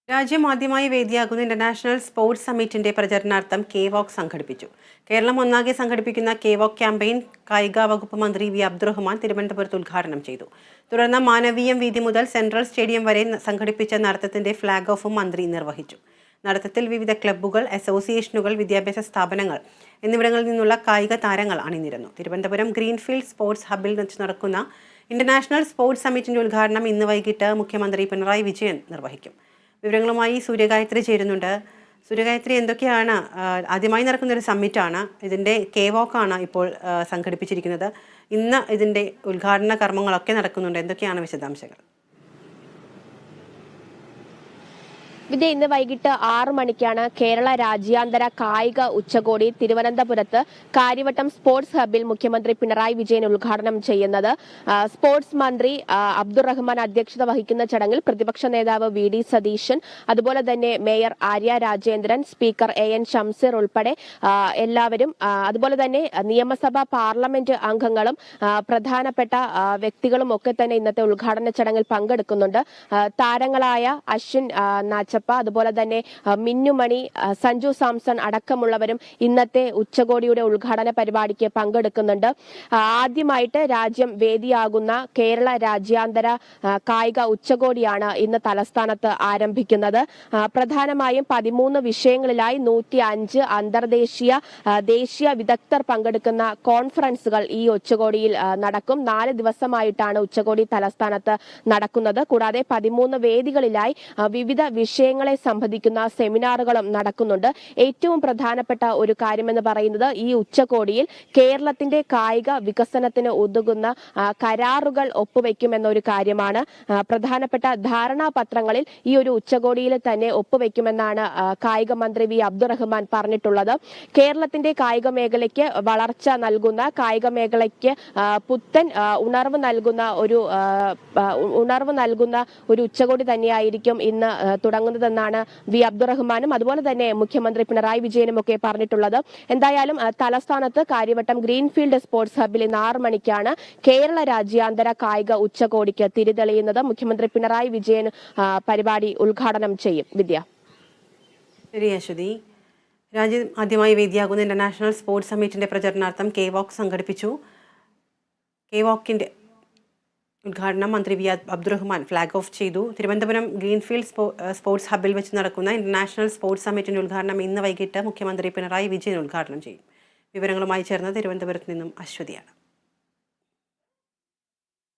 രാജ്യം ആദ്യമായി വേദിയാകുന്ന international sports സമ്മിറ്റിന്റെ പ്രചരണാർത്ഥം കെ-വോക്ക് സംഘടിപ്പിച്ചു. കേരളം ഒന്നാകെ സംഘടിപ്പിക്കുന്ന കെ-വോക്ക് ക്യാമ്പയിൻ കായിക വകുപ്പ് മന്ത്രി വി അബ്ദുറഹ്മാൻ തിരുവനന്തപുരത്ത് ഉദ്ഘാടനം ചെയ്തു. തുടർന്ന് മാനവീയം വീഥി മുതൽ സെൻട്രൽ സ്റ്റേഡിയം വരെ സംഘടിപ്പിച്ച നടത്തത്തിന്റെ ഫ്ളാഗ് ഓഫും മന്ത്രി നിർവഹിച്ചു. നടത്തത്തിൽ വിവിധ ക്ലബ്ബുകൾ, അസോസിയേഷനുകൾ, വിദ്യാഭ്യാസ സ്ഥാപനങ്ങൾ എന്നിവിടങ്ങളിൽ നിന്നുള്ള കായിക താരങ്ങൾ അണിനിരന്നു. തിരുവനന്തപുരം ഗ്രീൻഫീൽഡ് സ്പോർട്സ് ഹബ്ബിൽ വെച്ച് നടക്കുന്ന ഇന്റർനാഷണൽ സ്പോർട്സ് സമ്മിറ്റിന്റെ ഉദ്ഘാടനം ഇന്ന് വൈകിട്ട് മുഖ്യമന്ത്രി പിണറായി വിജയൻ നിർവഹിക്കും. വിവരങ്ങളുമായി സൂര്യഗായത്രി ചേരുന്നുണ്ട്. സൂര്യഗായത്രി, എന്തൊക്കെയാണ് ആദ്യമായി നടക്കുന്ന ഒരു സമ്മിറ്റാണ്, ഇതിൻ്റെ കെ-വോക്കാണ് ഇപ്പോൾ സംഘടിപ്പിച്ചിരിക്കുന്നത്. ഇന്ന് ഇതിൻ്റെ ഉദ്ഘാടന കർമ്മങ്ങളൊക്കെ നടക്കുന്നുണ്ട്. എന്തൊക്കെയാണ് വിശദാംശങ്ങൾ? വിദ്യ, ഇന്ന് വൈകിട്ട് 6 മണിക്കാണ് കേരള രാജ്യാന്തര കായിക ഉച്ചകോടി തിരുവനന്തപുരത്ത് കാര്യവട്ടം സ്പോർട്സ് ഹബ്ബിൽ മുഖ്യമന്ത്രി പിണറായി വിജയൻ ഉദ്ഘാടനം ചെയ്യുന്നത്. സ്പോർട്സ് മന്ത്രി അബ്ദുറഹ്മാൻ അധ്യക്ഷത വഹിക്കുന്ന ചടങ്ങിൽ പ്രതിപക്ഷ നേതാവ് വി.ഡി. സതീശൻ, അതുപോലെ തന്നെ മേയർ ആര്യ രാജേന്ദ്രൻ, സ്പീക്കർ എ.എൻ. ഷംസീർ ഉൾപ്പെടെ എല്ലാവരും, അതുപോലെ തന്നെ നിയമസഭാ പാർലമെന്റ് അംഗങ്ങളും പ്രധാനപ്പെട്ട വ്യക്തികളും ഒക്കെ തന്നെ ഇന്നത്തെ ഉദ്ഘാടന ചടങ്ങിൽ പങ്കെടുക്കുന്നുണ്ട്. താരങ്ങളായ അശ്വിൻ നാച്ചപ്പ, അതുപോലെ തന്നെ മിന്നുമണി, സഞ്ജു സാംസൺ അടക്കമുള്ളവരും ഇന്നത്തെ ഉച്ചകോടിയുടെ ഉദ്ഘാടന പരിപാടിക്ക് പങ്കെടുക്കുന്നുണ്ട്. ആദ്യമായിട്ട് രാജ്യം വേദിയാകുന്ന കേരള രാജ്യാന്തര കായിക ഉച്ചകോടിയാണ് ഇന്ന് തലസ്ഥാനത്ത് ആരംഭിക്കുന്നത്. പ്രധാനമായും 13 വിഷയങ്ങളിലായി 105 അന്തർദേശീയ ദേശീയ വിദഗ്ധർ പങ്കെടുക്കുന്ന കോൺഫറൻസുകൾ ഈ ഉച്ചകോടിയിൽ നടക്കും. 4 ദിവസമായിട്ടാണ് ഉച്ചകോടി തലസ്ഥാനത്ത് നടക്കുന്നത്. കൂടാതെ 13 വേദികളിലായി വിവിധ വിഷയങ്ങളെ സംബന്ധിക്കുന്ന സെമിനാറുകളും നടക്കുന്നുണ്ട്. ഏറ്റവും പ്രധാനപ്പെട്ട ഒരു കാര്യമെന്ന് പറയുന്നത് ഈ ഉച്ചകോടിയിൽ കേരളത്തിന്റെ കായിക വികസനത്തിന് ഉതകുന്ന കരാറുകൾ ഒപ്പുവെക്കുമെന്നൊരു കാര്യമാണ്. പ്രധാനപ്പെട്ട ധാരണാപത്രങ്ങളിൽ ഈ ഒരു ഉച്ചകോടിയിൽ തന്നെ ഒപ്പുവെക്കുമെന്നാണ് കായിക മന്ത്രി വി അബ്ദുറഹ്മാൻ പറഞ്ഞിട്ടുള്ളത്. കേരളത്തിന്റെ കായിക മേഖലയ്ക്ക് വളർച്ച നൽകുന്ന, കായിക മേഖലയ്ക്ക് പുത്തൻ ഉണർവ് നൽകുന്ന ഒരു ഉച്ചകോടി തന്നെയായിരിക്കും ഇന്ന് തുടങ്ങുന്നതെന്നാണ് വി അബ്ദുറഹ്മാനും അതുപോലെ തന്നെ മുഖ്യമന്ത്രി പിണറായി വിജയനും ഒക്കെ പറഞ്ഞിട്ടുള്ളത്. എന്തായാലും തലസ്ഥാനത്ത് കാര്യവട്ടം ഗ്രീൻഫീൽഡ് സ്പോർട്സ് ഹബ്ബിൽ ഇന്ന് 6 മണിക്കാണ് കേരള രാജ്യാന്തര കായിക ഉച്ചകോടിക്ക് തിരിതെളിയുന്നത്. മുഖ്യമന്ത്രി പിണറായി വിജയൻ പരിപാടി ഉദ്ഘാടനം ചെയ്യും. വിദ്യ. ശരി അശ്വതി. രാജ്യം ആദ്യമായി വേദിയാകുന്ന ഇന്റർനാഷണൽ സ്പോർട്സ് സമ്മിറ്റിന്റെ പ്രചരണാർത്ഥം കെ-വോക്ക് സംഘടിപ്പിച്ചു. കെ-വോക്കിന്റെ ഉദ്ഘാടനം മന്ത്രി വി അബ്ദുറഹ്മാൻ ഫ്ളാഗ് ഓഫ് ചെയ്തു. തിരുവനന്തപുരം ഗ്രീൻഫീൽഡ് സ്പോർട്സ് ഹബ്ബിൽ വെച്ച് നടക്കുന്ന ഇന്റർനാഷണൽ സ്പോർട്സ് സമ്മിറ്റിന്റെ ഉദ്ഘാടനം ഇന്ന് വൈകിട്ട് മുഖ്യമന്ത്രി പിണറായി വിജയൻ ഉദ്ഘാടനം ചെയ്യും. വിവരങ്ങളുമായി ചേർന്ന് തിരുവനന്തപുരത്ത് നിന്നും അശ്വതിയാണ്.